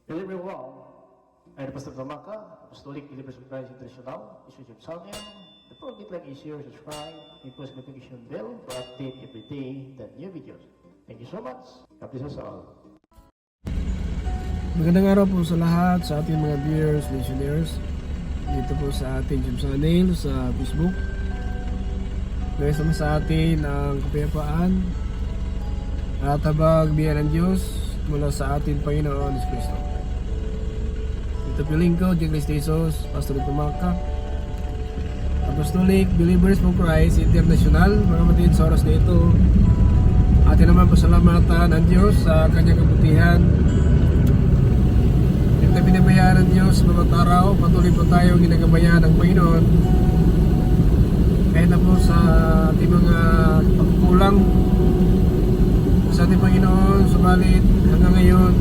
Delivery well. Ay Pastor Gamaka, Apostolic Believers of Christ International, Bishop Salmian. The program like is here, subscribe, and post notification bell for update every day the new videos. Thank you so much. God bless us all. Magandang araw po sa lahat, sa ating mga viewers, listeners dito po sa ating YouTube channel, sa Facebook. Naisama sa atin ang kapayapaan at habag biyan ng Diyos mula sa ating Panginoon Hesus Kristo. Ito po lingkod, J. Jesus, Pastor Tumaka, Apostolic Believers of Christ International. Mga kapatid, sa oras na ito, atin naman pasalamatan ang Diyos sa kanyang kabutihan. Ito binabayaan ng Diyos bawat araw, patuloy po tayo ginagabayan ng Panginoon. Kahit na po sa ating mga pagkukulang sa ating Panginoon, subalit hanggang ngayon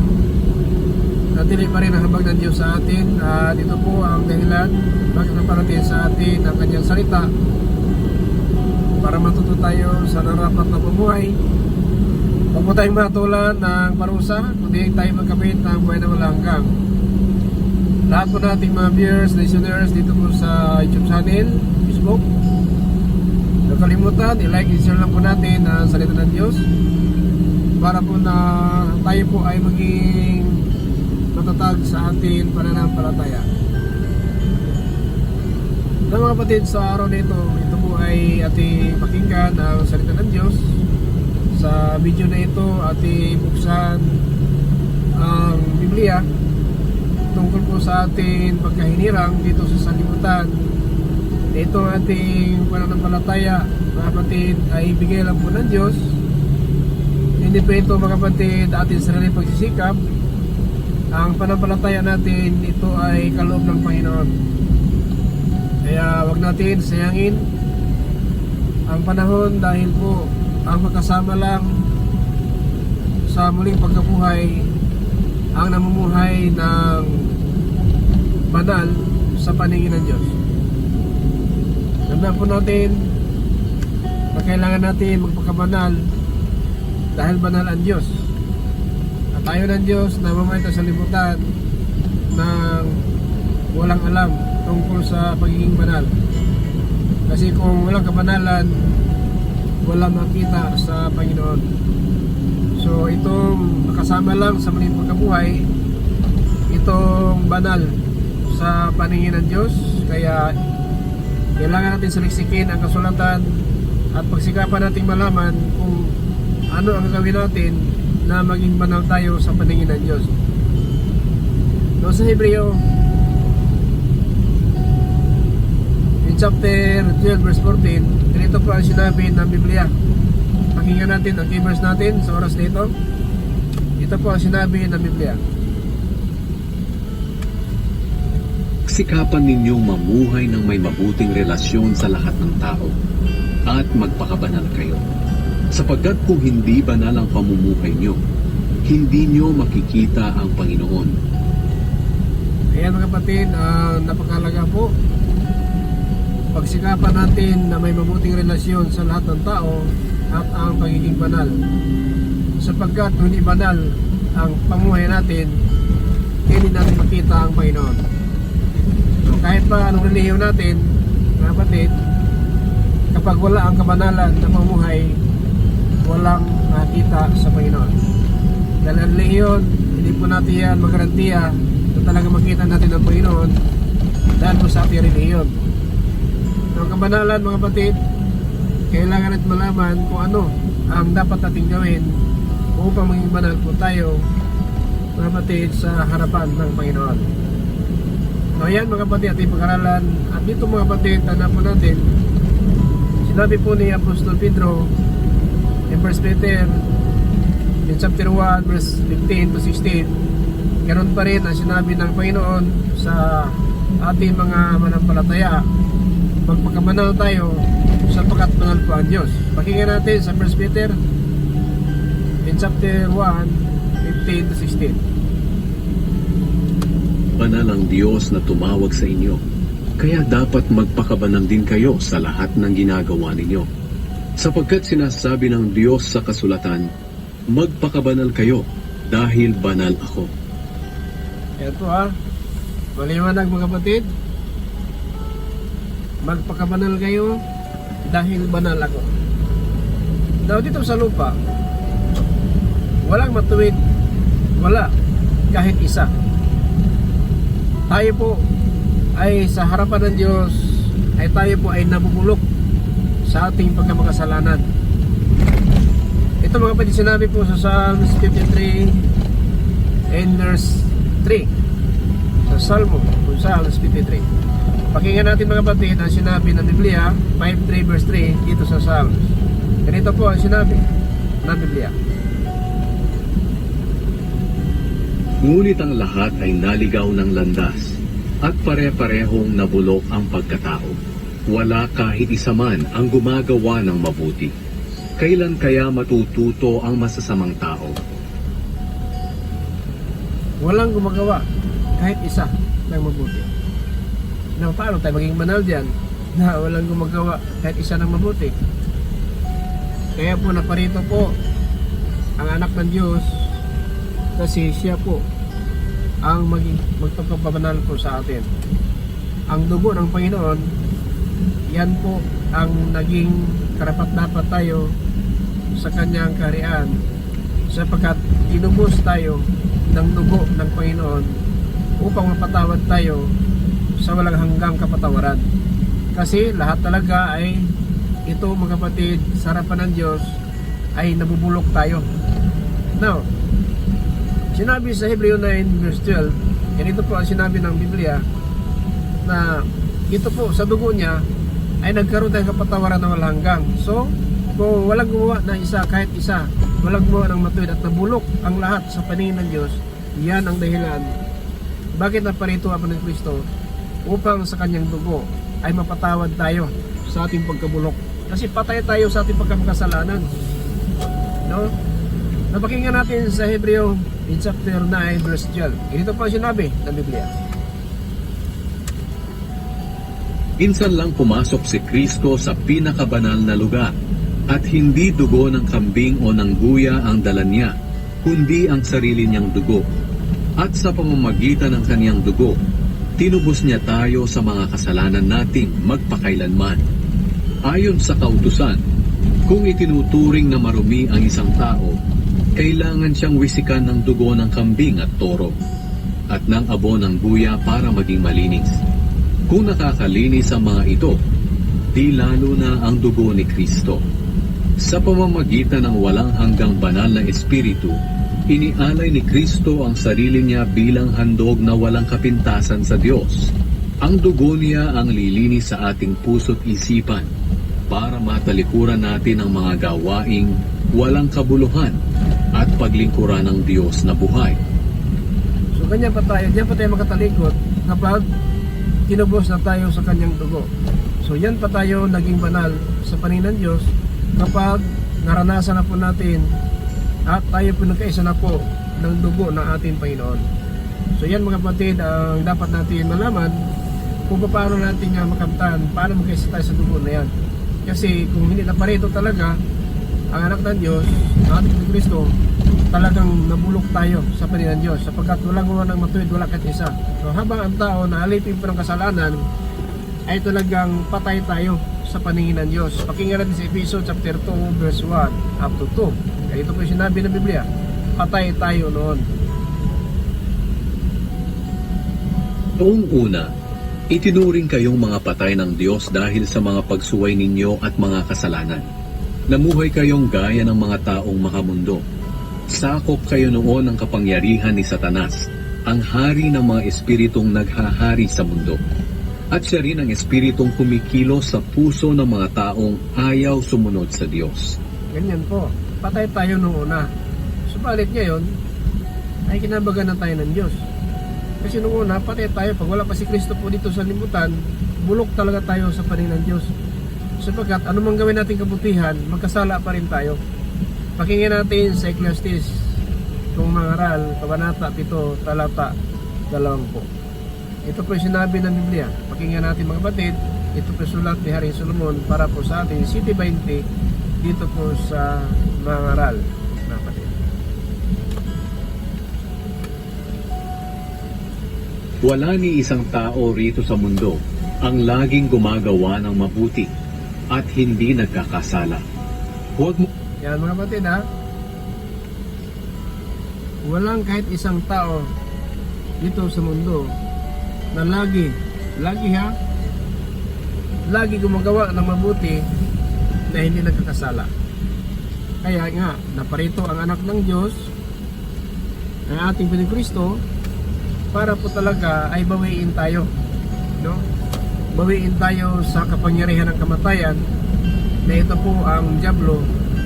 natili pa rin ang habag ng Diyos sa atin, at ito po ang dahilan bakit naparating sa atin ang kanyang salita para matuto tayo sa narapat na pumuhay. Huwag po tayong matulan ng parusa, kundi tayo magkapit ng buhay na walang hanggang. Lahat po nating mga viewers, listeners dito po sa YouTube channel, Facebook, huwag kalimutan, i-like and share lang po natin ang salita ng Diyos para po na tayo po ay maging matatag sa ating pananampalataya. Mga kapatid, sa araw na ito po ay ating pakinggan ang salita ng Diyos. Sa video na ito, ating buksan ang Biblia tungkol po sa ating pagkahinirang dito sa sanlibutan. Ito ang ating pananampalataya, mga kapatid, ay ibigay lang po ng Diyos. Hindi po ito, mga kapatid, ating sarili pagsisikap. Ang panampalataya natin, ito ay kaloob ng Panginoon. Kaya wag natin sayangin ang panahon, dahil po ang magkasama lang sa muling pagkabuhay ang namumuhay ng banal sa paningin ng Diyos. Tandaan po natin na kailangan natin magpakabanal dahil banal ang Diyos. At tayo ng Diyos na mamay sa libutan ng walang alam tungkol sa pagiging banal. Kasi kung walang kabanalan, walang makita sa Panginoon. So itong makasama lang sa muling pagkabuhay, itong banal sa paningin ng Diyos. Kaya kailangan natin saliksikin ang kasulatan at pagsikapan natin malaman kung ano ang gagawin natin na maging banal tayo sa paningin ng Diyos. So sa Hebreo, in chapter 12 verse 14, ganito po ang sinabi ng Biblia. Pakinggan natin ang key verse natin sa oras nito. Ito po ang sinabi ng Biblia. Sikapan ninyong mamuhay ng may mabuting relasyon sa lahat ng tao at magpakabanal kayo. Sapagkat kung hindi banal ang pamumuhay nyo, hindi nyo makikita ang Panginoon. Ayan mga kapatid, napakalaga po. Pagsikapan natin na may mabuting relasyon sa lahat ng tao at ang pagiging banal. Sapagkat kung hindi banal ang pamumuhay natin, hindi natin makita ang Panginoon. So, kahit pa anong relihiyon natin, mga kapatid, kapag wala ang kabanalan na pamumuhay, walang nakita sa Panginoon. Dahil ang relihiyon, hindi po natin yan magarantiya na talaga makita natin ang Panginoon dahil po sa ating relihiyon. Ang kabanalan, mga kapatid, kailangan natin malaman kung ano ang dapat natin gawin upang maging banal po tayo, mga kapatid, sa harapan ng Panginoon. So yan mga kapatid, ating pag-aralan. At dito mga kapatid, tanda po natin, sinabi po ni Apostol Pedro in 1 Peter in chapter 1 verse 15 to 16, ganoon pa rin ang sinabi ng Panginoon sa ating mga manampalataya. Magpakabanal tayo sapagkat banal po ang Diyos. Pakinggan natin sa 1 Peter in chapter 1 15 to 16. Banal ang Diyos na tumawag sa inyo, kaya dapat magpakabanal din kayo sa lahat ng ginagawa ninyo. Sapagkat sinasabi ng Diyos sa kasulatan, magpakabanal kayo dahil banal ako. Yan po maliwanag mga kapatid. Magpakabanal kayo dahil banal ako. Now dito sa lupa, walang matuwid, wala kahit isa. Tayo po ay sa harapan ng Diyos, ay tayo po ay nabubulok sa ating pagkamakasalanan. Ito mga kapatid, sinabi po sa Psalms 53 and verse 3. Sa Salmo, Psalms 53. Pakinggan natin mga kapatid ang sinabi ng Biblia, 53 verse 3 dito sa Psalms. Ganito po ang sinabi ng Biblia. Ngunit ang lahat ay naligaw ng landas, at pare-parehong nabulok ang pagkatao. Wala kahit isa man ang gumagawa ng mabuti. Kailan kaya matututo ang masasamang tao? Walang gumagawa kahit isa ng mabuti. Now, paano tayo maging banal dyan na walang gumagawa kahit isa ng mabuti? Kaya po naparito po ang anak ng Diyos, kasi siya po ang magpapakabanal po sa atin. Ang dugo ng Panginoon, yan po ang naging karapat-dapat tayo sa kanyang kaharian, sapagkat tinubos tayo ng dugo ng Panginoon upang mapatawad tayo sa walang hanggang kapatawaran. Kasi lahat talaga ay ito mga kapatid, sa harapan ng Diyos ay nabubulok tayo. Now, sinabi sa Hebreo 9 verse 12, ganito po ang sinabi ng Biblia, na ito po sa dugo niya ay nagkaroon tayo kapatawaran na walang hanggang. So, kung walang gumawa ng isa, kahit isa, walang gumawa ng matuwid at nabulok ang lahat sa paningin ng Diyos, yan ang dahilan bakit naparito ang ng Kristo, upang sa kanyang dugo ay mapatawad tayo sa ating pagkabulok. Kasi patay tayo sa ating pagkamakasalanan. No? Napakinggan natin sa Hebreo in chapter 9 verse 12. Ito pa sinabi ng Biblia. Minsan lang pumasok si Kristo sa pinakabanal na lugar, at hindi dugo ng kambing o ng guya ang dala niya, kundi ang sarili niyang dugo. At sa pamamagitan ng kaniyang dugo, tinubos niya tayo sa mga kasalanan nating magpakailanman. Ayon sa kautusan, kung itinuturing na marumi ang isang tao, kailangan siyang wisikan ng dugo ng kambing at toro, at ng abo ng guya para maging malinis. Kung nakakalinis ang mga ito, di lalo na ang dugo ni Kristo. Sa pamamagitan ng walang hanggang banal na espiritu, inialay ni Kristo ang sarili niya bilang handog na walang kapintasan sa Diyos. Ang dugo niya ang lilinis sa ating puso't isipan para matalikuran natin ang mga gawaing walang kabuluhan at paglingkuran ng Diyos na buhay. So ganyan pa tayo, diyan pa tayo makatalikod kapag tinubos na tayo sa kanyang dugo. So yan pa tayo naging banal sa paningin ng Diyos kapag naranasan na po natin at tayo po nagkaisa na po ng dugo ng ating Panginoon. So yan mga kapatid ang dapat natin malaman kung paano natin nga makamtan, paano magkaisa tayo sa dugo na yan. Kasi kung hindi na parito talaga ang anak ng Diyos, ang ating Kristo, talagang nabulok tayo sa paningin ng Diyos, sapagkat walang gawa ng matuwid, wala kahit isa. So habang ang tao na alipin pa ng kasalanan, ay talagang patay tayo sa paningin ng Diyos. Pakinggan natin sa Ephesians chapter 2 verse 1 up to 2. Ito po yung sinabi ng Biblia, patay tayo noon. Noong una, itinuring kayong mga patay ng Diyos dahil sa mga pagsuway ninyo at mga kasalanan. Namuhay kayong gaya ng mga taong makamundo. Sakop kayo noon ng kapangyarihan ni Satanas, ang hari ng mga espiritong naghahari sa mundo. At siya rin ang espiritong kumikilos sa puso ng mga taong ayaw sumunod sa Diyos. Ganyan po, patay tayo noong una. Subalit ngayon, ay kinabagan na tayo ng Diyos. Kasi noong una, patay tayo. Pag wala pa si Kristo po dito sa limutan, bulok talaga tayo sa paningin ng Diyos. Sapagkat anumang gawin natin kabutihan, magkasala pa rin tayo. Pakinggan natin sa Ecclesiastes, itong mangaral, kabanata 7, talata 20. Ito po yung sinabi ng Biblia. Pakinggan natin mga kapatid. Ito po sulat ni Haring Solomon para po sa atin, City 20, dito po sa mangaral, mga kapatid. Wala ni isang tao rito sa mundo ang laging gumagawa ng mabuti at hindi nagkakasala. Huwag mo Yan mga kapatid ha. Walang kahit isang tao dito sa mundo na lagi gumagawa ng mabuti na hindi nagkakasala. Kaya nga, naparito ang anak ng Diyos, ang ating Panginoong Kristo, para po talaga ay bawiin tayo, no? Bawiin tayo sa kapangyarihan ng kamatayan, na ito po ang dyablo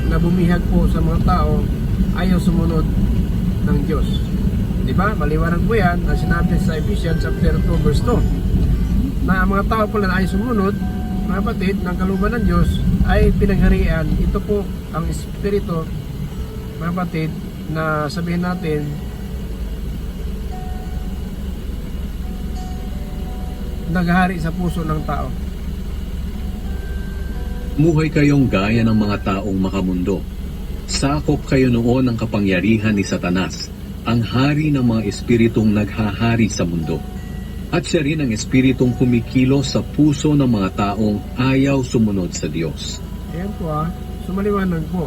na bumihag po sa mga tao ayaw sumunod ng Diyos. Di ba? Maliwanag po yan na sinabi sa Ephesians chapter 2 verse 2 na ang mga tao pala na ayaw sumunod, mga kapatid, ng kalooban ng Diyos ay pinagharian. Ito po ang espiritu, mga kapatid, na sabihin natin naghahari sa puso ng tao. muhay kayong gaya ng mga taong makamundo. Sakop kayo noon ng kapangyarihan ni Satanas, ang hari ng mga espiritong naghahari sa mundo. At siya rin ang espiritong kumikilos sa puso ng mga taong ayaw sumunod sa Diyos. Ayan po sumaliwanag po.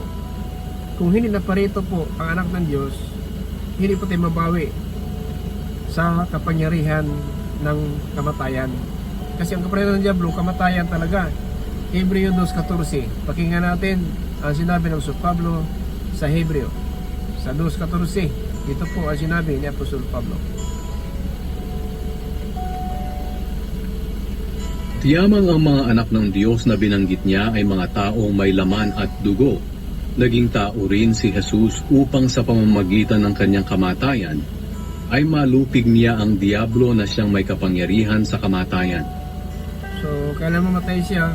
Kung hindi naparito po ang anak ng Diyos, hindi po tayo mabawi sa kapangyarihan ng kamatayan. Kasi ang kapangyarihan ng Diablo, kamatayan talaga. Hebreo 2.14. Pakinggan natin ang sinabi ng Apostol Pablo sa Hebreo. Sa 2.14, ito po ang sinabi ni Apostol Pablo. Tiyamang ang mga anak ng Diyos na binanggit niya ay mga taong may laman at dugo. Naging tao rin si Jesus upang sa pamamagitan ng kanyang kamatayan ay malupig niya ang Diablo na siyang may kapangyarihan sa kamatayan. So, kailan mamatay siya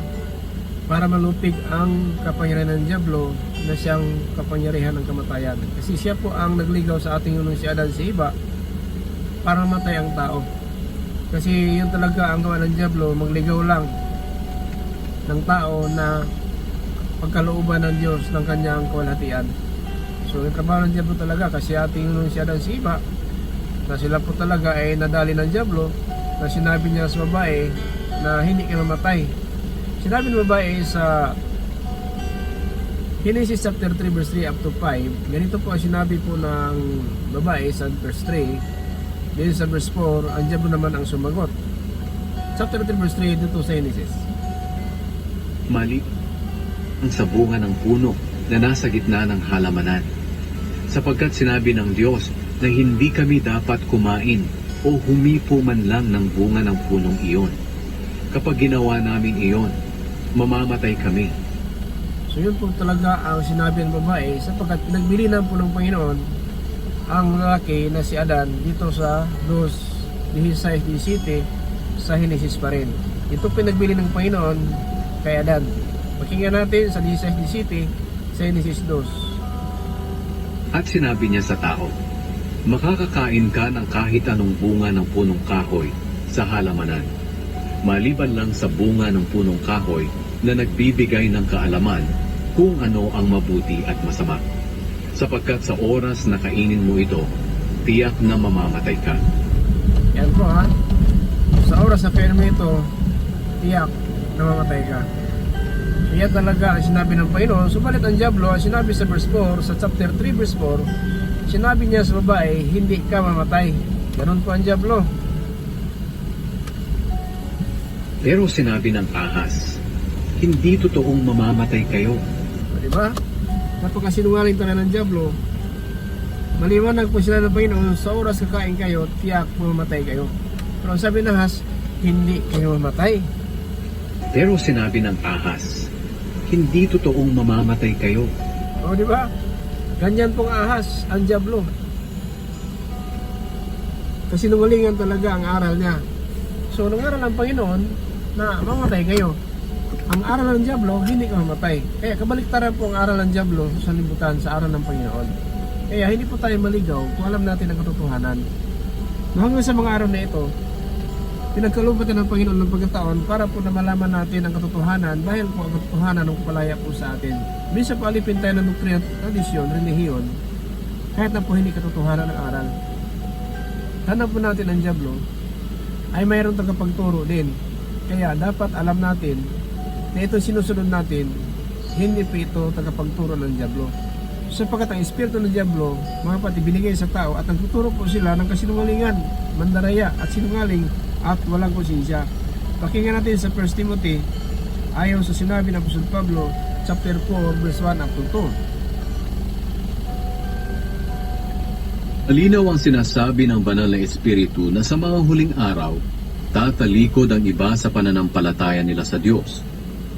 para malupig ang kapangyarihan ng Diablo na siyang kapangyarihan ng kamatayan. Kasi siya po ang nagligaw sa ating unong si Adan si Eva para matay ang tao. Kasi yun talaga ang gawa ng Diablo, magligaw lang ng tao na pagkalooban ng Diyos ng kanyang kawalhatian. So yung trabaho ng Diablo talaga, kasi ating unong si Adan si Eva, na sila po talaga ay nadali ng Diablo, na sinabi niya sa babae na hindi ka mamatay. Sinabi ng babae sa Genesis chapter 3 verse 3 up to 5, ganito po ang sinabi po ng babae sa verse 3. Dito sa verse 4, ang Diablo naman ang sumagot. Chapter 3 verse 3 dito sa Genesis. Mali ang sa bunga ng puno na nasa gitna ng halamanan. Sapagkat sinabi ng Diyos na hindi kami dapat kumain o humipo man lang ng bunga ng punong iyon. Kapag ginawa namin iyon, mamamatay kami. So yun po talaga ang sinabi ng babae, sapagkat nagbilinan po ng Panginoon ang lalaki na si Adan dito sa 2:16-17 sa Genesis pa rin. Ito pinagbili ng Panginoon kay Adan. Pakinggan natin sa 16-17 sa Genesis 2. At sinabi niya sa tao, makakakain ka ng kahit anong bunga ng punong kahoy sa halamanan, maliban lang sa bunga ng punong kahoy na nagbibigay ng kaalaman kung ano ang mabuti at masama. Sapagkat sa oras na kainin mo ito, tiyak na mamamatay ka. Yan po sa oras na kainin mo ito, tiyak na mamamatay ka. Yan talaga ang sinabi ng Panginoon. Subalit ang Diablo, ang sinabi sa verse 4, sa chapter 3 verse 4, sinabi niya sa babae, hindi ka mamatay. Ganun po ang Diablo. Pero sinabi ng ahas, hindi totoong mamamatay kayo. O, diba? Napakasinungaling talaga ng Diablo. Maliwanag po sila ng Panginoon, sa oras kakain kayo, tiyak mamatay kayo. Pero ang sabi ng ahas, hindi kayo mamatay. Pero sinabi ng ahas, hindi totoong mamamatay kayo. O, diba? Ganyan pong ahas ang Diablo. Kasinungalingan talaga ang aral niya. So, nang aral ng Panginoon na mamatay kayo. Ang aral ng Diablo, hindi ka mamatay. Kaya kabaliktaran po ang aral ng Diablo sa libutan sa aral ng Panginoon. Kaya hindi po tayo maligaw kung alam natin ang katotohanan. Hanggang sa mga araw na ito, pinagkalubatan ng Panginoon ng pagkataon para po na malaman natin ang katotohanan dahil po ang katotohanan ng palaya po sa atin. Minsan po alipin tayo ng doktrina, tradisyon, relihiyon, kahit na po hindi katotohanan ng aral. Hanap po natin ang Diablo ay mayroon tagapagturo din. Kaya dapat alam natin na ito sinusunod natin, hindi pa ito tagapagturo ng dyablo. Sapagkat ang espiritu ng dyablo, mga kapatid, binigay sa tao at nagtuturo po sila ng kasinungalingan, mandaraya at sinungaling at walang konsensya. Pakinggan natin sa 1 Timothy, ayon sa sinabi ng Apostol Pablo, chapter 4, verse 1 up to 2. Malinaw ang sinasabi ng banal na espiritu na sa mga huling araw, tatalikod ang iba sa pananampalataya nila sa Diyos.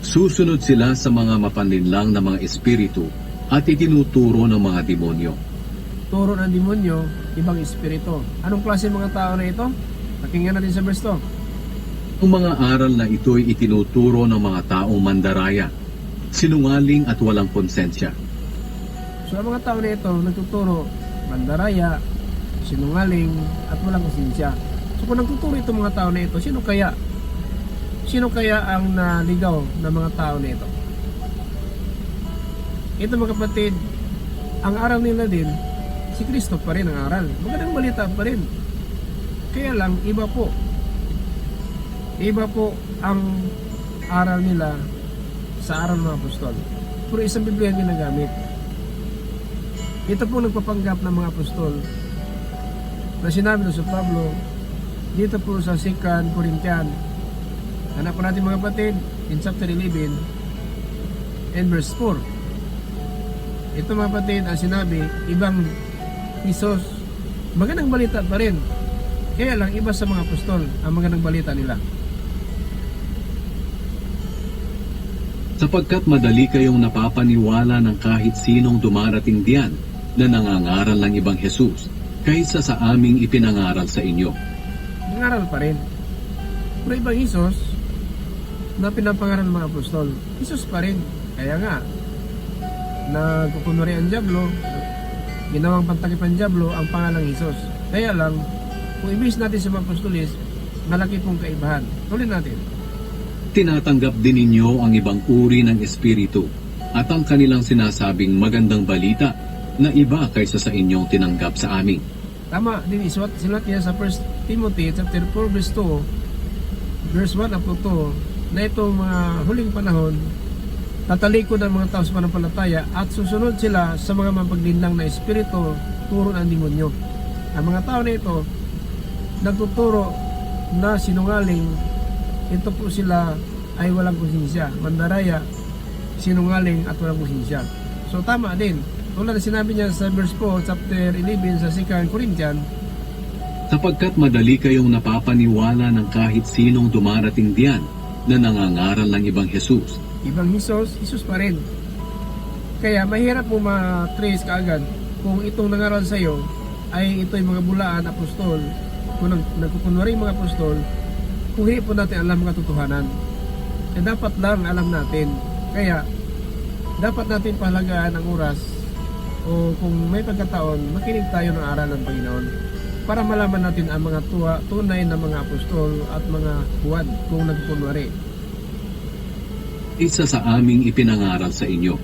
Susunod sila sa mga mapanlinlang na mga espiritu at itinuturo ng mga demonyo. Turo ng demonyo, ibang espiritu. Anong klase mga tao na ito? Pakinggan natin sa verse 2. Ang mga aral na ito'y itinuturo ng mga taong mandaraya, sinungaling at walang konsensya. So ang mga tao na ito nagtuturo mandaraya, sinungaling at walang konsensya. So kung nagtuturo itong mga tao na ito, sino kaya? Sino kaya ang naligaw ng mga tao na ito? Ito mga kapatid, ang aral nila din, si Kristo pa rin ang aral. Magandang balita pa rin. Kaya lang, iba po. Iba po ang aral nila sa aral ng mga apostol. Puro isang Biblia ang ginagamit. Ito po nagpapanggap ng mga apostol na sinabi sa Pablo dito po sa 2 Corinthians. Hanap po natin mga kapatid in chapter 11 and verse 4. Ito mga kapatid ang sinabi, ibang Isos, magandang balita pa rin. Kaya lang iba sa mga apostol ang magandang balita nila. Sapagkat madali kayong napapaniwala ng kahit sinong dumarating diyan na nangangaral ng ibang Jesus kaysa sa aming ipinangaral sa inyo. Nangaral pa rin. Pero ibang Isos na pinapangaral ng mga apostol, Isos pa rin. Kaya nga, nagkukunwari ang dyablo, ginawang pantakip ang dyablo ang pangalang Isos. Kaya lang, kung ibig natin sa mga apostolis, malaki pong kaibahan. Tuloy natin. Tinatanggap din ninyo ang ibang uri ng espiritu at ang kanilang sinasabing magandang balita na iba kaysa sa inyong tinanggap sa amin. Tama din isulat niya sa 1 Timothy chapter 4 verse 2 verse 1 up to 2 na itong mga huling panahon tatalikod ang mga tao sa pananampalataya at susunod sila sa mga mapaglinlang na espiritu turo ng demonyo. Ang mga tao na ito nagtuturo na sinungaling. Ito po sila ay walang konsensya, mandaraya, sinungaling at walang konsensya. So tama din. Tulad na sinabi niya sa verse 4, chapter 11 sa 2 Corinthians, Sapagkat madali kayong napapaniwala ng kahit sinong dumarating diyan na nangangaral ng ibang Jesus. ibang Isos pa rin. Kaya mahirap mo ma-trace kaagad kung itong nangaral sa iyo ay ito'y mga bulaan apostol, kung nagkukunwari mga apostol, kung hindi po natin alam ang katotohanan. Eh dapat lang alam natin. Kaya dapat natin pahalagaan ang oras o kung may pagkataon, makinig tayo ng aral ng Panginoon para malaman natin ang mga tunay na mga apostol at mga huwad kung nagkukunwari. Isa sa aming ipinangaral sa inyo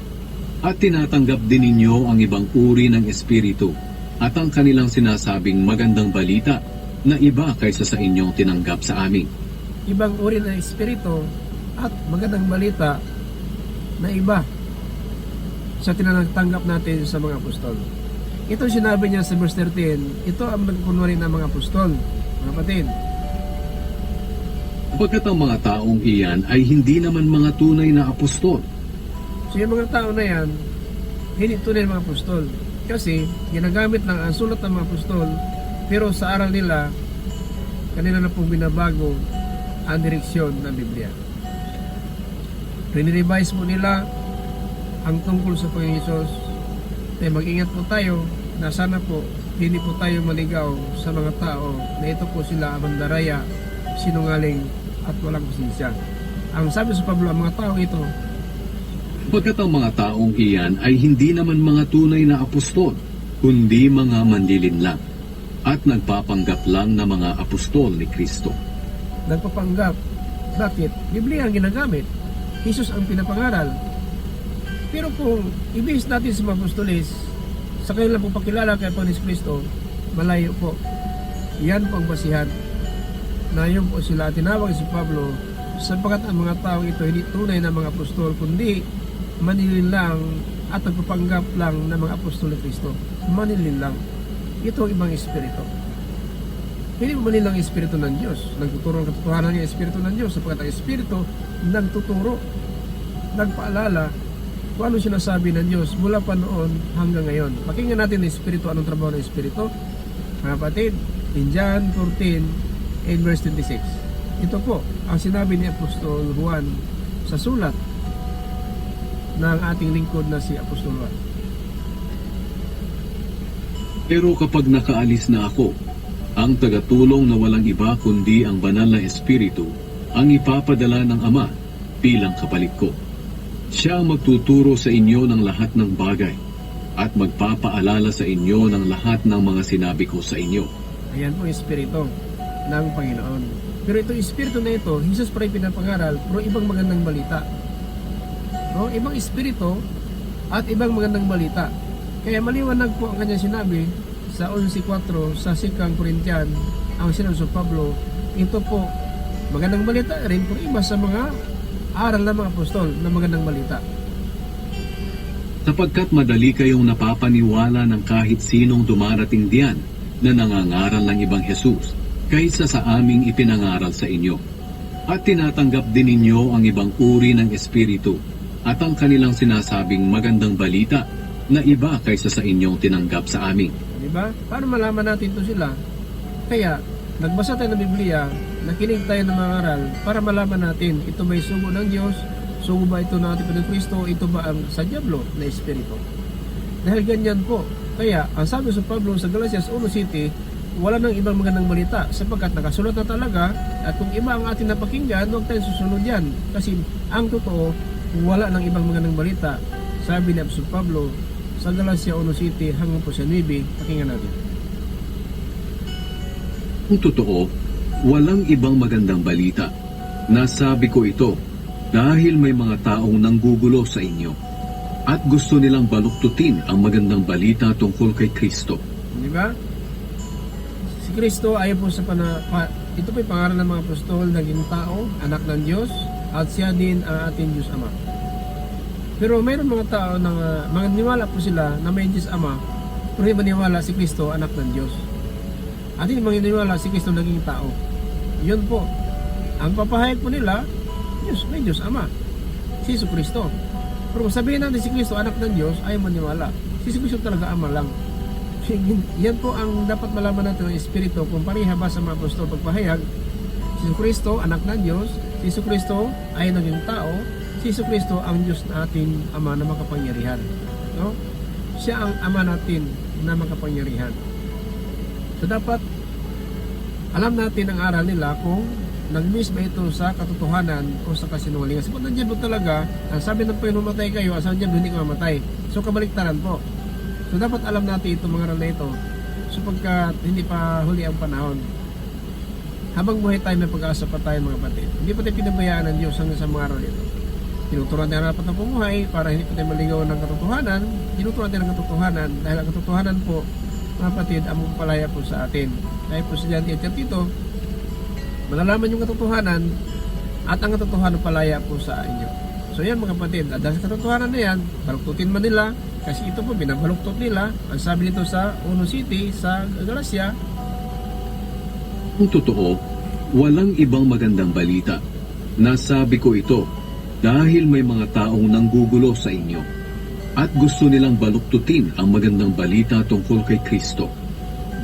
at tinatanggap din ninyo ang ibang uri ng espiritu at ang kanilang sinasabing magandang balita na iba kaysa sa inyong tinanggap sa amin. Ibang uri ng espiritu at magandang balita na iba sa tinatangggap natin sa mga apostol. Ito sinabi niya sa verse 13, ito ang nagkunwari ng mga apostol, mga kapatid. Pagkat ang mga taong iyan ay hindi naman mga tunay na apostol. So yung mga tao na yan, hindi tunay na mga apostol. Kasi ginagamit lang ang sulat ng mga apostol, pero sa aral nila, kanila na pong binabago ang direksyon ng Biblia. Rinirevise mo nila ang tungkol sa Panginoon Hesus. Kaya mag-ingat po tayo na sana po hindi po tayo maligaw sa mga tao na ito po sila mandaraya, sinungaling at walang konsensya. Ang sabi sa Pablo, ang mga tao ito, Pagkat ang mga taong iyan ay hindi naman mga tunay na apostol, kundi mga manlilinlang at nagpapanggap lang na mga apostol ni Kristo. nagpapanggap. Bakit? Biblia ang ginagamit. Jesus ang pinapangaral. Pero kung ibig natin sa mga apostolis, sa kanilang pagpakilala kay Panginoon Kristo, malayo po. Yan po ang basihan. na yun po sila tinawag si Pablo sapagkat ang mga tao ito hindi tunay na mga apostol kundi manilinlang at nagpapanggap lang ng mga apostol ni Kristo. Manilinlang. Ito ang ibang espiritu. Hindi mo manilang espiritu ng Diyos. Nagtuturo ng katotohanan ng espiritu ng Diyos sapagkat ang espiritu nagtuturo, nagpaalala kung ano sinasabi ng Diyos mula pa noon hanggang ngayon. Pakinggan natin ang espiritu, anong trabaho ng espiritu. Mga kapatid, in John 14 and verse 26. Ito po ang sinabi ni Apostol Juan sa sulat ng ating lingkod na si Apostol Juan. Pero kapag nakaalis na ako, ang tagatulong na walang iba kundi ang banal na Espiritu ang ipapadala ng Ama bilang kapalit ko. Siya ang magtuturo sa inyo ng lahat ng bagay at magpapaalala sa inyo ng lahat ng mga sinabi ko sa inyo. Ayan po yung espiritu ng Panginoon. Pero itong espiritu na ito, Jesus pa rin pinapangaral, pero ibang magandang balita. No? Ibang espiritu at ibang magandang balita. Kaya maliwanag po ang kanyang sinabi sa 11.4 sa 2 Corinthian, ang sinabi sa Pablo, ito po, magandang balita rin pero iba sa mga aral ng mga apostol na magandang balita. Sapagkat madali kayong napapaniwala ng kahit sinong dumarating diyan na nangangaral ng ibang Jesus kaysa sa aming ipinangaral sa inyo. At tinatanggap din ninyo ang ibang uri ng Espiritu at ang kanilang sinasabing magandang balita na iba kaysa sa inyong tinanggap sa amin. Diba? Paano malaman natin ito sila? Kaya, nagbasa tayo ng Biblia, nakinig tayo ng mga aral para malaman natin ito ba'y sugo ng Diyos, sugo ba ito ng ating Panginoong Kristo, ito ba ang sa Diablo na Espiritu. Dahil ganyan po. Kaya, ang sabi sa Pablo sa Galatians 1:7, wala nang ibang magandang balita sapagkat nakasulat na talaga at kung iba ang ating napakinggan, huwag tayong susunod yan. Kasi ang totoo, wala nang ibang magandang balita. Sabi ni Apostol Pablo sa Galatia 1:7 hanggang po sa 9, pakinggan natin. Kung totoo, walang ibang magandang balita. Nasabi ko ito dahil may mga taong nanggugulo sa inyo at gusto nilang baluktutin ang magandang balita tungkol kay Kristo. Di ba? Si Kristo ay po sa ito po yung pangalan ng mga apostol, naging tao, anak ng Diyos, at siya din ang ating Diyos Ama. Pero mayroon mga tao na maniwala po sila na may Diyos Ama, pero hindi maniwala si Kristo, anak ng Diyos. At hindi maniwala si Kristo naging tao. Yun po. Ang papahayag po nila, Diyos, may Diyos Ama. Si Jesu Kristo. Pero kung sabihin natin si Kristo, anak ng Diyos, ay maniwala. Si Jesu Kristo talaga Ama lang. Yan po ang dapat malaman natin ng Espiritu kung pareha ba sa mga apostol pagpahayag. Si Jesu Kristo, anak ng Diyos. Si Jesu Kristo ay naging tao. Si Jesu Kristo ang Diyos na ating Ama na makapangyarihan. No? Siya ang Ama natin na makapangyarihan. So dapat alam natin ang aral nila kung nag-miss ba ito sa katotohanan o sa kasinungalingan. Sabi ng Diablo talaga, ang sabi ng Panginoon mamatay kayo, ang sabi ng Diablo hindi ka mamatay. So kabaliktaran po. So dapat alam natin itong mga aral na ito sapagkat hindi pa huli ang panahon. Habang buhay tayo, may pag-asa pa tayo mga kapatid. Hindi pa tayo pinabayaan ng Diyos hanggang sa mga aral ito. Tinuturuan tayo dapat ng pumuhay para hindi pa tayo maligaw ng katotohanan. Tinuturuan tayo ng katotohanan dahil ang katotohanan po, mga kapatid, ang magpapalaya po sa atin. Dahil po sa John 8:32, malalaman yung katotohanan at ang katotohanan palaya po sa inyo. So yan mga kapatid, at dahil sa katotohanan na yan, baluktutin man nila, kasi ito po binabaluktot nila. Ang sabi nito sa 1:7 sa Galatia, Kung totoo, walang ibang magandang balita. Nasabi ko ito dahil may mga taong nanggugulo sa inyo at gusto nilang baluktutin ang magandang balita tungkol kay Kristo.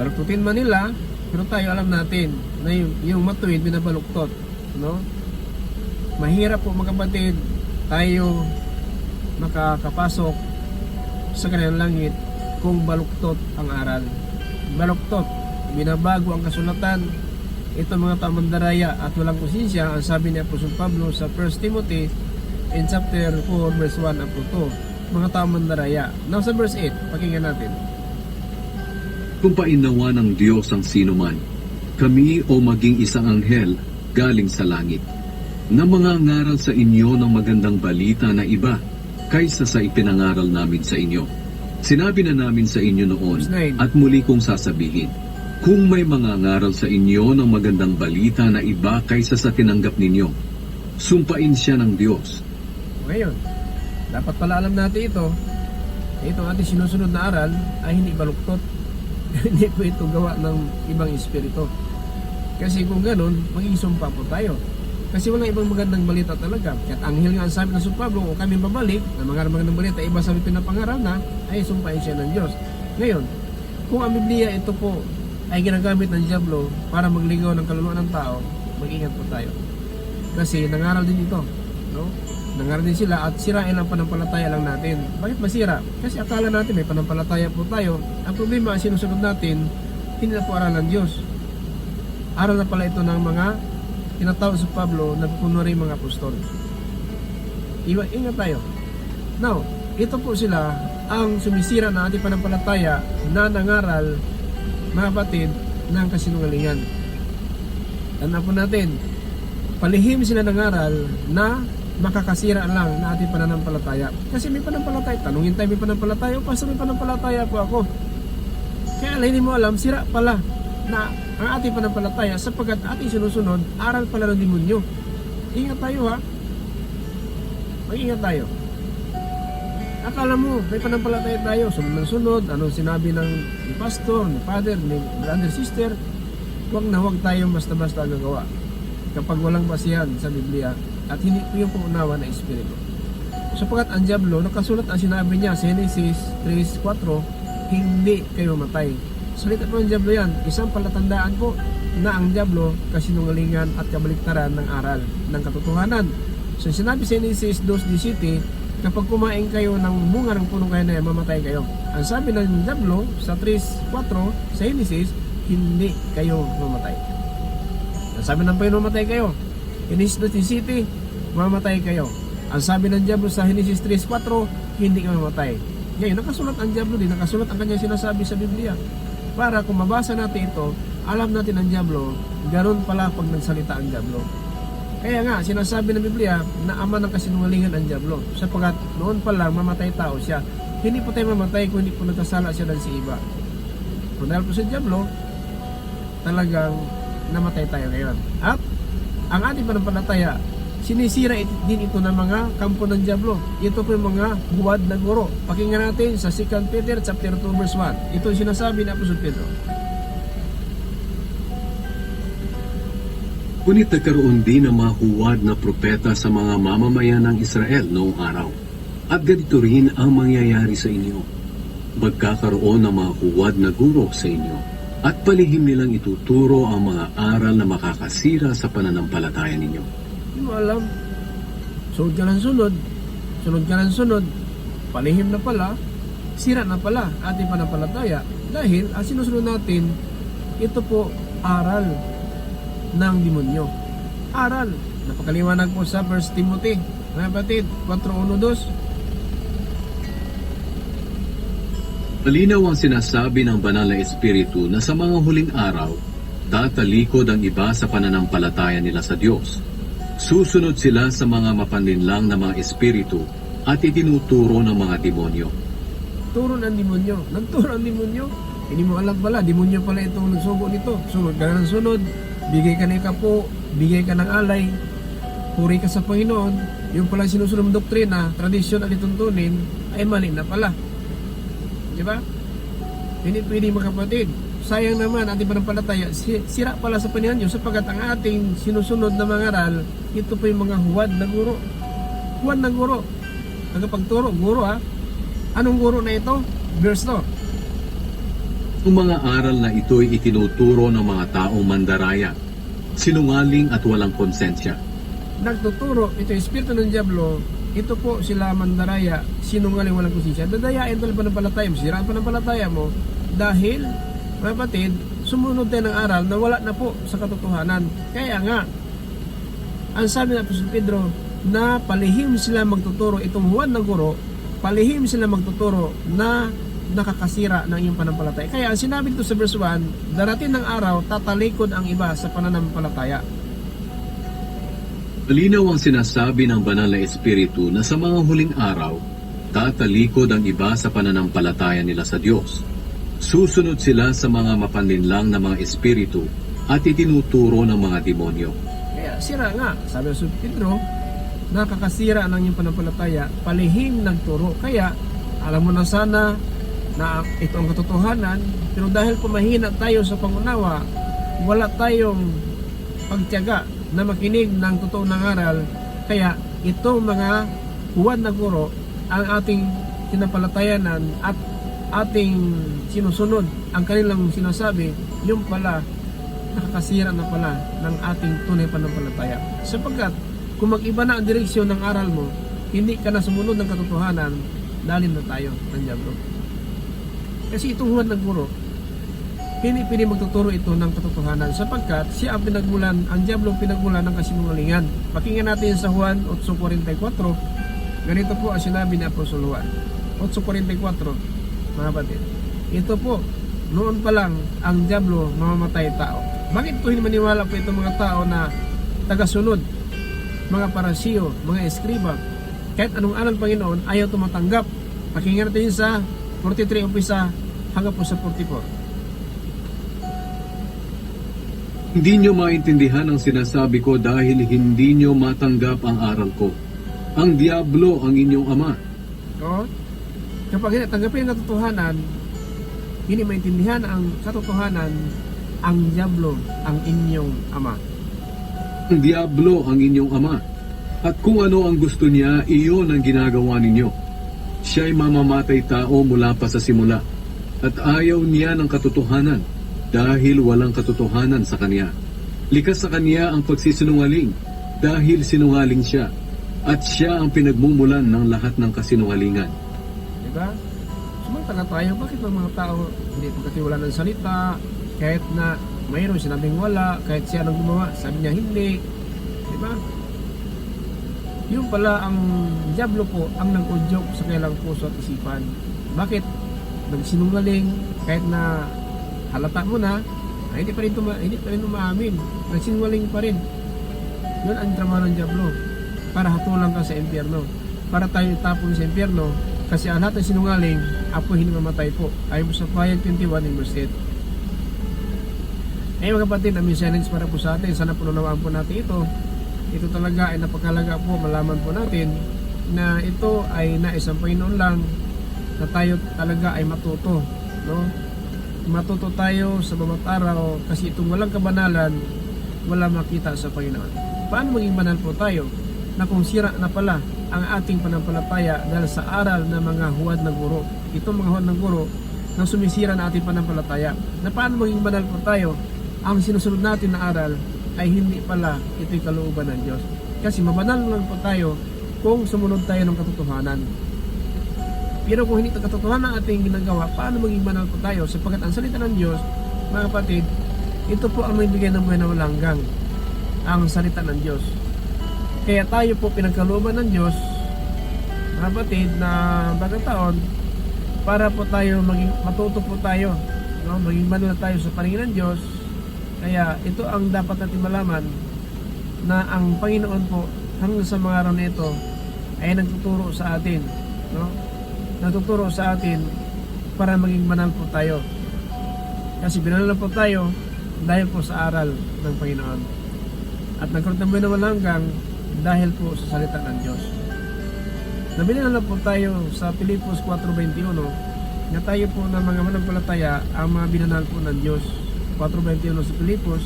baluktutin man nila, pero tayo alam natin na yung matuwid binabaluktot, no? Mahirap po mga kapatid tayo makakapasok sa kanilang langit kung baluktot ang aral. Baluktot, binabago ang kasulatan. Ito mga tamandaraya at walang konsensya, ang sabi ni Apostol Pablo sa 1 Timothy in chapter 4 verse 1 up to 2. Mga tamandaraya. Now sa verse 8, pakinggan natin. Kung painawa ng Diyos ang sinuman, kami o maging isang anghel galing sa langit, na mangangaral sa inyo ng magandang balita na iba kaysa sa ipinangaral namin sa inyo. Sinabi na namin sa inyo noon Verse 9. at muli kong sasabihin, Kung may mangangaral sa inyo ng magandang balita na iba kaysa sa tinanggap ninyo, sumpain siya ng Diyos. Ngayon, dapat pala alam natin ito. Itong ating sinusunod na aral ay hindi baluktot. Hindi po ito gawa ng ibang espiritu. Kasi kung ganun, magiging sumpa po tayo. Kasi walang ibang magandang balita talaga. Kaya't anghel nga ang sabi ng Pablo, kung kami babalik na mga magandang balita, iba sa pinapangaral na, ay sumpain siya ng Diyos. Ngayon, kung ang Biblia ito po ay ginagamit ng Diablo para magligaw ng kaluluwa ng tao, mag-ingat po tayo. Kasi nangaral din ito, no? Nangaral din sila at sirain ang panampalataya lang natin. Bakit masira? Kasi akala natin may panampalataya po tayo. Ang problema ang sinusunod natin, hindi na po aral ng Diyos. Aral na pala ito ng mga tinatawag sa Pablo na kunwari mga apostol. Ingat tayo. Now, ito po sila ang sumisira na ating panampalataya na nangaral, mga kapatid, ng kasinungalingan. Tandaan po natin, palihim sila nangaral na makakasira lang na ating pananampalataya. Kasi may panampalataya, tanungin tayo may panampalataya, o pastor may panampalataya po ako. Kaya hindi mo alam, sira pala na ang ating panampalataya sapagkat ating sinusunod, aral pala ng demonyo. Ingat tayo ha. Mag-ingat tayo. Akala mo, may panampalataya tayo, sunod ng sunod, anong sinabi ng ni pastor, ni father, ni brother, sister, huwag na huwag tayong basta-basta gagawa kapag walang basihan sa Biblia at hindi po yung paunawa na Espiritu. Sapagkat ang Diablo, nakasulat ang sinabi niya sa Genesis 3:4, hindi kayo matay. Salita po ng Diablo yan, isang palatandaan po na ang Diablo kasinungalingan at kabaliktaran ng aral ng katotohanan. So sinabi sa Genesis 2:17, kapag kumain kayo ng bunga ng punong kayo na yan, mamatay kayo. Ang sabi ng Diablo sa 3:4 sa Genesis, hindi kayo mamatay. Ang sabi ng Panginoon, mamatay kayo. Genesis 2:17, mamatay kayo. Ang sabi ng Diablo sa Genesis 3:4, hindi kayo mamatay. Ngayon, nakasulat ang Diablo din, nakasulat ang kanyang sinasabi sa Biblia. Para kung mabasa natin ito, alam natin ang Diablo, ganoon pala pag nagsalita ang Diablo. Kaya nga, sinasabi ng Biblia na ama ng kasinungalingan ang Diablo. Sapagkat noon pa lang mamatay tao siya. Hindi po tayo mamatay kung hindi po nagkasala siya ng si iba. Kung dahil po sa Diablo, talagang namatay tayo ngayon. At ang ating panampalataya, sinisira din ito ng mga kampo ng Diablo. Ito po yung mga buwad na guro. Pakinggan natin sa 2 Peter chapter 2 verse 1. Ito yung sinasabi ni Apostol Pedro. Ngunit nagkaroon din ng mga huwad na propeta sa mga mamamayan ng Israel noong araw. At ganito rin ang mangyayari sa inyo. Magkakaroon ng mga huwad na guro sa inyo. At palihim nilang ituturo ang mga aral na makakasira sa pananampalataya ninyo. Hindi mo alam. Sunod ka ng sunod. Sunod ka ng sunod. Palihim na pala. Sira na pala ating panampalataya. Dahil ang sinusunod natin, ito po aral ng demonyo. Aral. Napakaliwanag po sa 1 Timothy, mga kapatid, 4:1-2. Malinaw ang sinasabi ng banal na espiritu na sa mga huling araw, tatalikod ang iba sa pananampalataya nila sa Diyos. Susunod sila sa mga mapanlinlang na mga espiritu at itinuturo ng mga demonyo. Turo ng demonyo. Nagturo ang demonyo. Hindi mo alam pala, demonyo pala itong nagsugo nito. Sunod ka ng sunod. Bigay ka ng kapo, bigay ka ng alay, puri ka sa Panginoon. Yung pala sinusunod ng doktrina, tradisyon at ituntunin, ay mali na pala. Diba? Hindi pwede mga kapatid. Sayang naman ating panampalataya, sira pala sa panahon Diyos sapagkat ang ating sinusunod na mga aral, ito po yung mga huwad na guro. Huwad na guro. Nagpagturo, guro ha. Anong guro na ito? Verse 2. Ang mga aral na ito'y itinuturo ng mga taong mandaraya, sinungaling at walang konsensya. Nagtuturo, ito yung espiritu ng Diablo, ito po sila mandaraya, sinungaling walang konsensya. Dadayain pala panampalataya mo, siraan panampalataya mo, dahil, mga kapatid, sumunod tayo ng aral na wala na po sa katotohanan. Kaya nga, ang sabi ng Apostol Pedro, na palihim sila magtuturo, itong huwad na guro, palihim sila magtuturo na nakakasira ng iyong panampalataya. Kaya ang sinabi dito sa verse 1, darating ng araw, tatalikod ang iba sa pananampalataya. Malinaw ang sinasabi ng banal na espiritu na sa mga huling araw, tatalikod ang iba sa pananampalataya nila sa Diyos. Susunod sila sa mga mapanlinlang na mga espiritu at itinuturo ng mga demonyo. Kaya sira nga, sabi sa Pedro, nakakasira ng iyong panampalataya, palihim nagturo. Kaya alam mo na sana na ito ang katotohanan, pero dahil po mahina tayo sa pangunawa, wala tayong pagtiyaga na makinig ng totoong nangaral. Kaya itong mga huwad na guro ang ating sinampalatayanan at ating sinusunod ang kanilang sinasabi, yung pala nakakasira na pala ng ating tunay panampalataya. Sapagkat kung mag-iba na ang direksyon ng aral mo, hindi ka na sumunod ng katotohanan, dalin na tayo ng diablo. Kasi itong huwad ng guro, hindi pwede magtuturo ito ng katotohanan sapagkat siya ang pinagmulan, ang diablo ang pinagmulan ng kasinungalingan. Pakinggan natin sa Juan 8:44. Ganito po ang sinabi ni Apostol Juan 8:44, mga kapatid. Ito po, noon pa lang ang diablo mamamatay tao. Bakit po hindi maniwala po itong mga tao na tagasunod, mga parasiyo, mga eskriba, kahit anong aral ng Panginoon, ayaw tumatanggap? Pakinggan natin sa 43 umpisa hanggang po sa 44. Hindi nyo maintindihan ang sinasabi ko dahil hindi nyo matanggap ang aral ko. Ang diablo ang inyong ama. No? Kapag hindi tanggapin ang katotohanan, hindi maintindihan ang katotohanan, ang diablo ang inyong ama. Ang diablo ang inyong ama. At kung ano ang gusto niya, iyon ang ginagawa ninyo. Siya'y mamamatay tao mula pa sa simula. At ayaw niya ng katotohanan dahil walang katotohanan sa kanya. Likas sa kanya ang pagsisinungaling dahil sinungaling siya. At siya ang pinagmumulan ng lahat ng kasinungalingan. Diba? Sumantala tayo, bakit ang mga tao hindi pagkatiwala ng salita, kahit na mayroon sinabing wala, kahit siya nang gumawa, sabi niya hindi. Diba? Yung pala ang diablo po ang nag-udyok sa kanilang puso at isipan. Bakit? Nagsinungaling, kahit na halata mo na, ay hindi pa rin umaamin. Nagsinungaling pa rin. Yun ang drama ng diablo. Para hatulang ka sa impyerno. Para tayo tapon sa impyerno, kasi ang lahat ng sinungaling, apoy hindi mamatay po. Ayon sa Pahayag 21 verse 8. Mga kapatid, ang challenge para po sa atin, sana pununawaan po natin ito. Ito talaga ay napakalaga po, malaman po natin na ito ay naisang Panginoon lang, na tayo talaga ay matuto, no? Matuto tayo sa bawat araw, kasi itong walang kabanalan, wala makita sa Panginoon. Paano maging banal po tayo na kung sira na pala ang ating panampalataya dahil sa aral ng mga huwad na guro? Itong mga huwad na guro na sumisira na ating panampalataya. Na paano maging banal po tayo? Ang sinusunod natin na aral ay hindi pala ito'y kalooban ng Diyos. Kasi mabanal lang po tayo kung sumunod tayo ng katotohanan. Pero kung hindi ito katotohanan ang ating ginagawa, paano maging banal po tayo? Sapagkat ang salita ng Diyos, mga kapatid, ito po ang magbigay ng buhay na walang hanggan, ang salita ng Diyos. Kaya tayo po pinagkalooban ng Diyos, mga kapatid, na bagong taon, para po tayo matuto po tayo, no? Maging banal tayo sa paningin ng Diyos. Kaya ito ang dapat natin malaman, na ang Panginoon po hanggang sa mga araw na ito ay nagtuturo sa atin, no? Nagtuturo sa atin para maging banal po tayo. Kasi binanal po tayo dahil po sa aral ng Panginoon. At nagkaroon ng buhay na walang hanggan dahil po sa salita ng Diyos. Nabilin na po tayo sa Pilipos 4:21 na tayo po na mga manampalataya ang mga binanal po ng Diyos. 4:21 sa Pilipos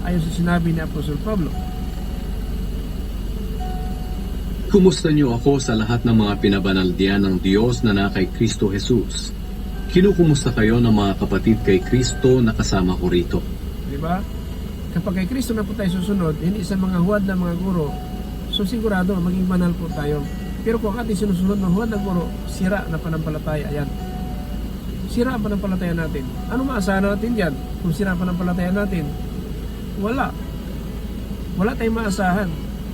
ayon sa sinabi ni Apostol Pablo. Kumusta niyo ako sa lahat ng mga pinabanaldian ng Diyos na kay Kristo Jesus? Kinukumusta kayo ng mga kapatid kay Kristo na kasama ko rito? Diba? Kapag kay Kristo na po tayo susunod, hindi sa mga huwad na mga guro, so sigurado maging banal po tayo. Pero kung ating sinusunod ng huwad na guro, sira na panampalataya yan. Sira ang panampalataya natin. Ano maasahan natin yan? Kung sira ang panampalataya natin, wala. Wala tayong maasahan.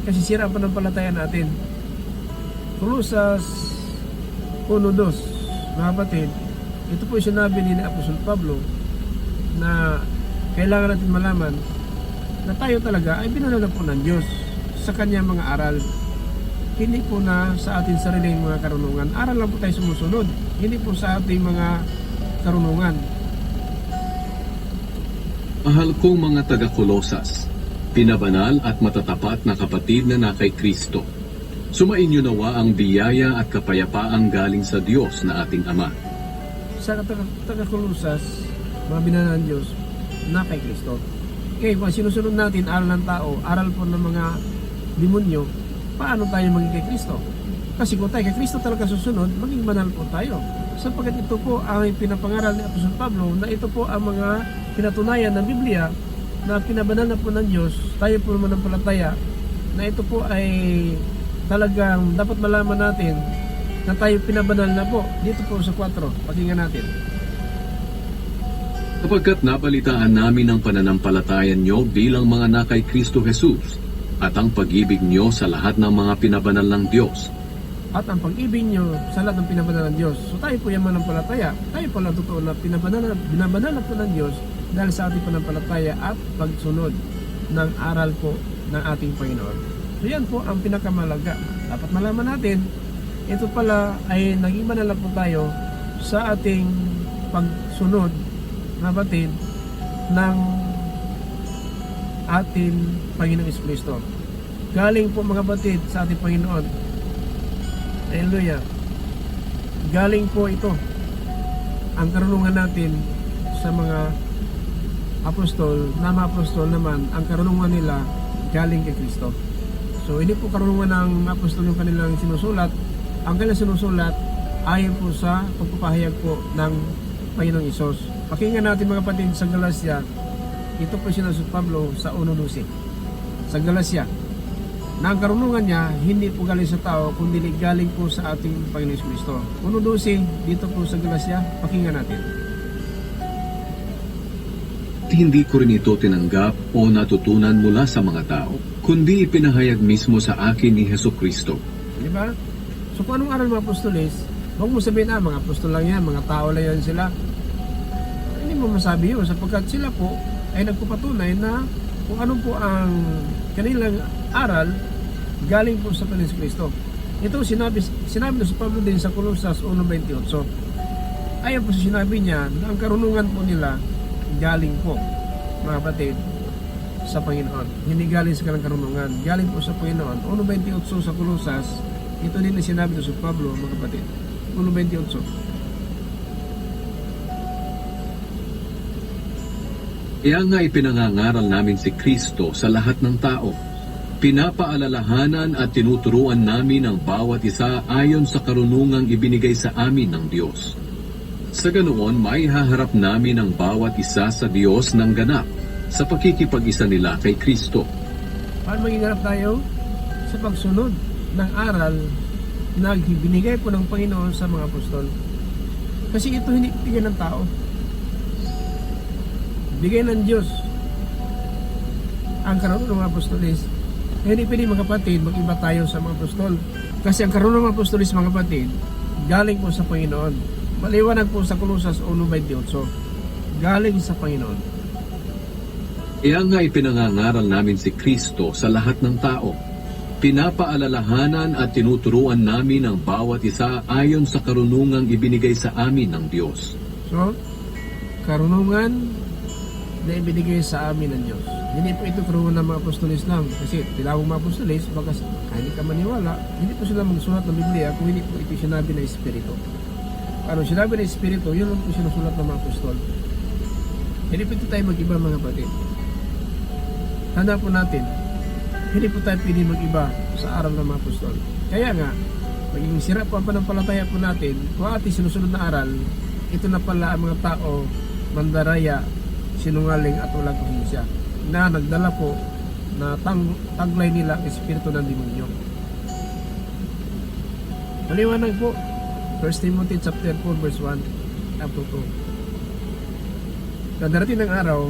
Kasi sira ang panampalataya natin. Kolosas 1:2, mga kapatid, ito po yung sinabi ni Apostol Pablo na kailangan natin malaman na tayo talaga ay binanal po ng Diyos sa kanyang mga aral. Hindi po na sa ating sariling mga karunungan. Aral lang po tayo sumusunod. Hindi po sa ating mga karunungan. Mahal kong mga taga-Kolosas, pinabanal at matatapat na kapatid na kay Kristo, sumainyo nawa ang biyaya at kapayapaang galing sa Diyos na ating Ama. Sa taga-Kolosas, mga binanal ng Diyos na kay Kristo. Okay, kung sinusunod natin, aral ng tao, aral po ng mga demonyo, paano tayo maging kay Kristo? Kasi kung tayo kay Kristo talaga susunod, maging banal po tayo. Sapagkat ito po ang pinapangaral ni Apostol Pablo na ito po ang mga pinatunayan ng Biblia na pinabanal na po ng Diyos, tayo po mananampalataya, na ito po ay talagang dapat malaman natin na tayo pinabanal na po. Dito po sa 4, pakinggan natin. Sapagkat nabalitaan namin ang pananampalatayan nyo bilang mga na kay Kristo Jesus at ang pag-ibig nyo sa lahat ng mga pinabanal ng Diyos. At ang pag-ibig nyo sa lahat ng pinabanal ng Diyos. So tayo po yung manampalataya. Tayo po lang totoo na binabanal na po ng Diyos dahil sa ating panampalataya at pagsunod ng aral po ng ating Panginoon. So yan po ang pinakamalaga. Dapat malaman natin, ito pala ay naging banal na po tayo sa ating pagsunod na batid ng ating Panginoong Kristo. Galing po mga batid sa ating Panginoon. Hallelujah. Galing po ito ang karunungan natin sa mga apostol, na mga apostol naman, ang karunungan nila galing kay Kristo. So, hindi po karunungan ng apostol yung kanilang sinusulat. Ang kanilang sinusulat ayon po sa pagpapahayag po ng Panginoong Isos. Pakinggan natin mga kapatid sa Galacia. Ito po sinusulat Pablo sa 1:12. Sa Galacia, na ang karunungan niya hindi po galing sa tao, kundi galing po sa ating Panginoong Kristo. 1:12, dito po sa Galacia, pakinggan natin. Hindi ko rin ito tinanggap o natutunan mula sa mga tao, kundi ipinahayag mismo sa akin ni Hesus Kristo. Di ba? So kung anong aral mga apostoles, huwag mo sabihin, mga apostol lang yan, mga tao lang yan sila. Hindi mo masabi yun, sapagkat sila po ay nagpapatunay na kung ano po ang kanilang aral galing po sa Panginoon Kristo. Ito sinabi na sa Pablo din sa Kolosas 1:28. Ayon po sa sinabi niya na ang karunungan po nila galing po, mga kapatid, sa Panginoon. Hindi galing sa kanilang karunungan, galing po sa Panginoon. 1:28 sa Kolosas, ito din na sinabi na sa Pablo, mga kapatid. 1:28. Kaya nga ipinangangaral namin si Kristo sa lahat ng tao. Pinapaalalahanan at tinuturuan namin ang bawat isa ayon sa karunungang ibinigay sa amin ng Diyos. Sa ganoon, maihaharap namin ang bawat isa sa Diyos ng ganap sa pakikipag-isa nila kay Kristo. Paano maging harap tayo? Sa pagsunod ng aral na binigay po ng Panginoon sa mga apostol. Kasi ito hindi bigay ng tao. Bigay ng Diyos ang karunungan ng mga apostolis. Hindi pwede mga kapatid mag-iba tayo sa mga apostol. Kasi ang karunungan ng mga apostolis, mga kapatid, galing po sa Panginoon. Maliwanag po sa Kolosas 1:28. Galing sa Panginoon. Kaya nga ipinangangaral namin si Kristo sa lahat ng tao. Pinapaalalahanan at tinuturuan namin ang bawat isa ayon sa karunungang ibinigay sa amin ng Diyos. So, karunungan na ibinigay sa amin ng Diyos. Hindi po ito karunungan ng mga apostolis lang. Kasi tinawag mga apostolis, baka hindi ka maniwala, hindi po sila magsulat ng Biblia kung hindi po ito sinabi na Espiritu. Ano sinabi na Espiritu, yun lang po sinusulat ng mga apostol. Hindi po ito tayo mag-iba, mga kapatid. Tanda po natin, hindi po tayo pwede mag-iba sa aral ng mga apostol. Kaya nga, maging sira po ang panampalataya po natin, kung ating sinusunod na aral, ito na pala ang mga tao, mandaraya, sinungaling at walang kahusya, na nagdala po na taglay nila ang espiritu ng demonyo. Maliwanag po, 1 Timothy chapter 4 verse 1 up to 2. Na darating ng araw,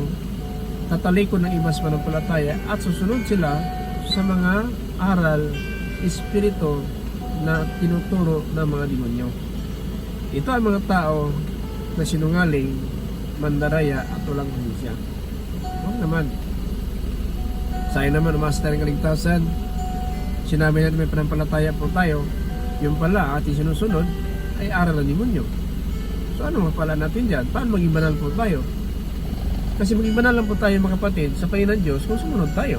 tatalikod ng ibas manampalataya at susunod sila sa mga aral, espiritu na tinuturo ng mga demonyo. Ito ang mga tao na sinungaling, mandaraya at walang kahusya. Huwag naman. Sayang naman, umasa tayo ng kaligtasan. Sinabi natin may panampalataya po tayo. Yung pala, ating sinusunod ay aral ng demonyo. So ano mapala natin dyan? Paano maging banal po tayo? Kasi maging banal lang po tayo mga kapatid sa Panginoon Diyos kung sumunod tayo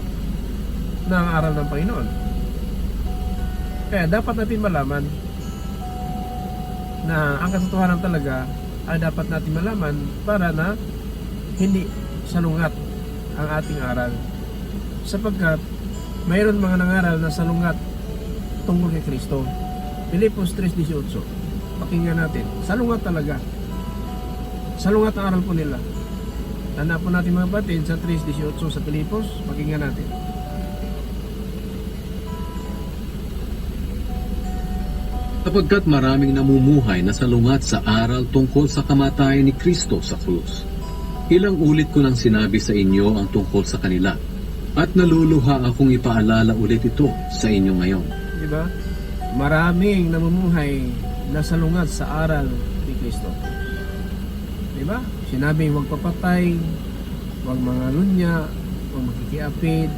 ng aral ng Panginoon. Kaya dapat natin malaman na ang katotohanan talaga ay dapat natin malaman para na hindi salungat ang ating aral. Sapagkat mayroon mga nangaral na salungat tungkol kay Kristo. Filipos 3:18. Pakinggan natin. Salungat talaga. Salungat ang aral po nila. Tanda po natin mga kapatid sa 3:18 sa Filipos. Pakinggan natin. Sapagkat maraming namumuhay na salungat sa aral tungkol sa kamatayan ni Kristo sa krus. Ilang ulit ko nang sinabi sa inyo ang tungkol sa kanila, at naluluha akong ipaalala ulit ito sa inyo ngayon. Diba? Maraming namumuhay na salungat sa aral ni Kristo. Diba? Sinabing huwag papatay, huwag mangalunya, huwag magkikiapid,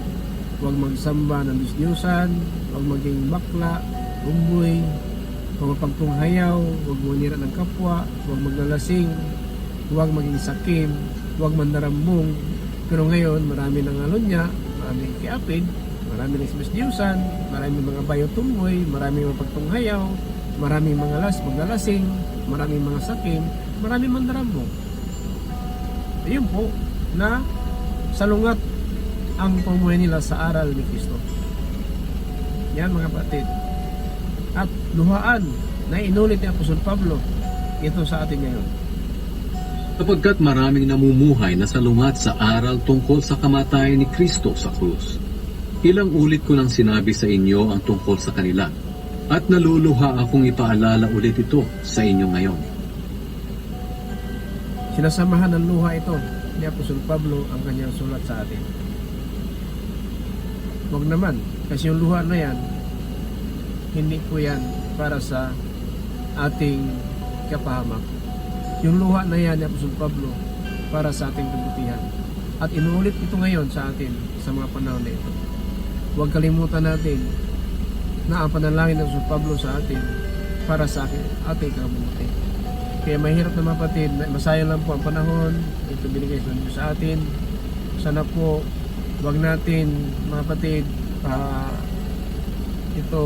huwag magsamba ng Diyos-Diyosan, huwag maging bakla, umboy, huwag mapagtunghayaw, huwag manira ng kapwa, huwag maglalasing, huwag maging sakim, huwag mandarambong. Pero ngayon, marami ng alunya, marami ng kiapid, marami ng Diyos-Diyosan, marami mga bayo-tumboy, marami mga pagtunghayaw, marami mga maglalasing, marami mga sakim, marami mandarambong. Ayun po, na salungat ang pumuhay nila sa aral ni Kristo. Yan mga kapatid. At luhaan na inulit ni Apostol Pablo ito sa atin ngayon. Sapagkat maraming namumuhay na salungat sa aral tungkol sa kamatayan ni Kristo sa krus. Ilang ulit ko nang sinabi sa inyo ang tungkol sa kanila, at naluluha akong ipaalala ulit ito sa inyo ngayon. Sinasamahan ng luha ito ni Apostol Pablo ang kanyang sulat sa atin. Huwag naman, kasi yung luha na yan, hindi po yan para sa ating kapahamak. Yung luha na yan ni Apostol Pablo para sa ating kabutihan. At inuulit ito ngayon sa atin sa mga panahon na ito. Huwag kalimutan natin na ang panalangin ng Apostol Pablo sa atin para sa ating kabuti. Kaya mahirap na mga kapatid, masayang lang po ang panahon, ito binigay ng Diyos sa atin. Sana po, huwag natin mga kapatid, ito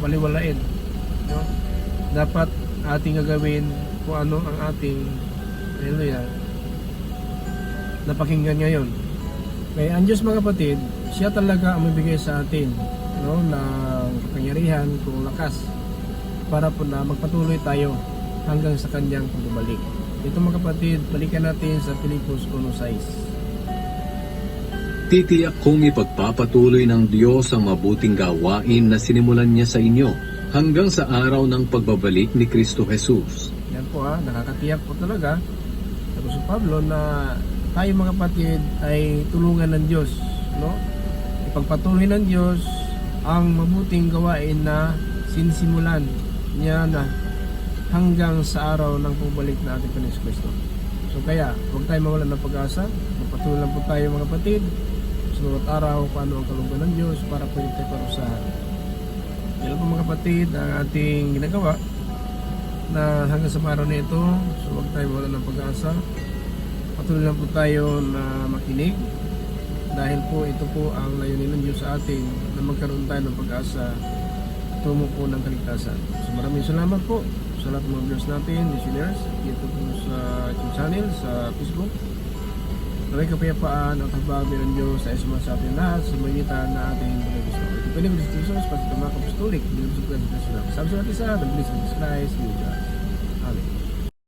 baliwalain. No? Dapat ating gagawin kung ano ang ating napakinggan ngayon. Kaya ang Diyos mga kapatid, siya talaga ang mabigay sa atin, no, ng kapangyarihan kung lakas para po na magpatuloy tayo hanggang sa kanyang pagbabalik. Ito mga kapatid, balikan natin sa Filipos 1:6. Titiyak kong ipagpapatuloy ng Diyos ang mabuting gawain na sinimulan niya sa inyo hanggang sa araw ng pagbabalik ni Kristo Jesus. Yan po nakakatiyak po talaga sa Pablo na tayo mga kapatid ay tulungan ng Diyos, no? Ipagpatuloy ng Diyos ang mabuting gawain na sinisimulan niya na hanggang sa araw ng pagbalik na ating Panginoon Kristo. So kaya, huwag tayo mawalan ng pag-asa. Magpatuloy lang po tayo mga kapatid sa bawat araw kung ano ang kalooban ng Diyos para po tayo parusahan. Yan po mga kapatid ang ating ginagawa na hanggang sa araw na ito. So huwag tayo mawalan ng pag-asa. Patuloy lang po tayo na makinig dahil po ito po ang layunin ng Diyos sa atin na magkaroon tayo ng pag-asa tungo po ng kaligtasan. So maraming salamat po sa lahat ng mga viewers natin, listeners, dito po sa YouTube channel, sa Facebook. Naway kapayapaan at habagin ng Diyos sa isma sa atin lahat sa magitan na ating pag-gusto. Ito pwede mo dito sa pagkita mga kapustulik, dito sa pagkita sa sabi sa natin sa the blessing of Christ, Amen.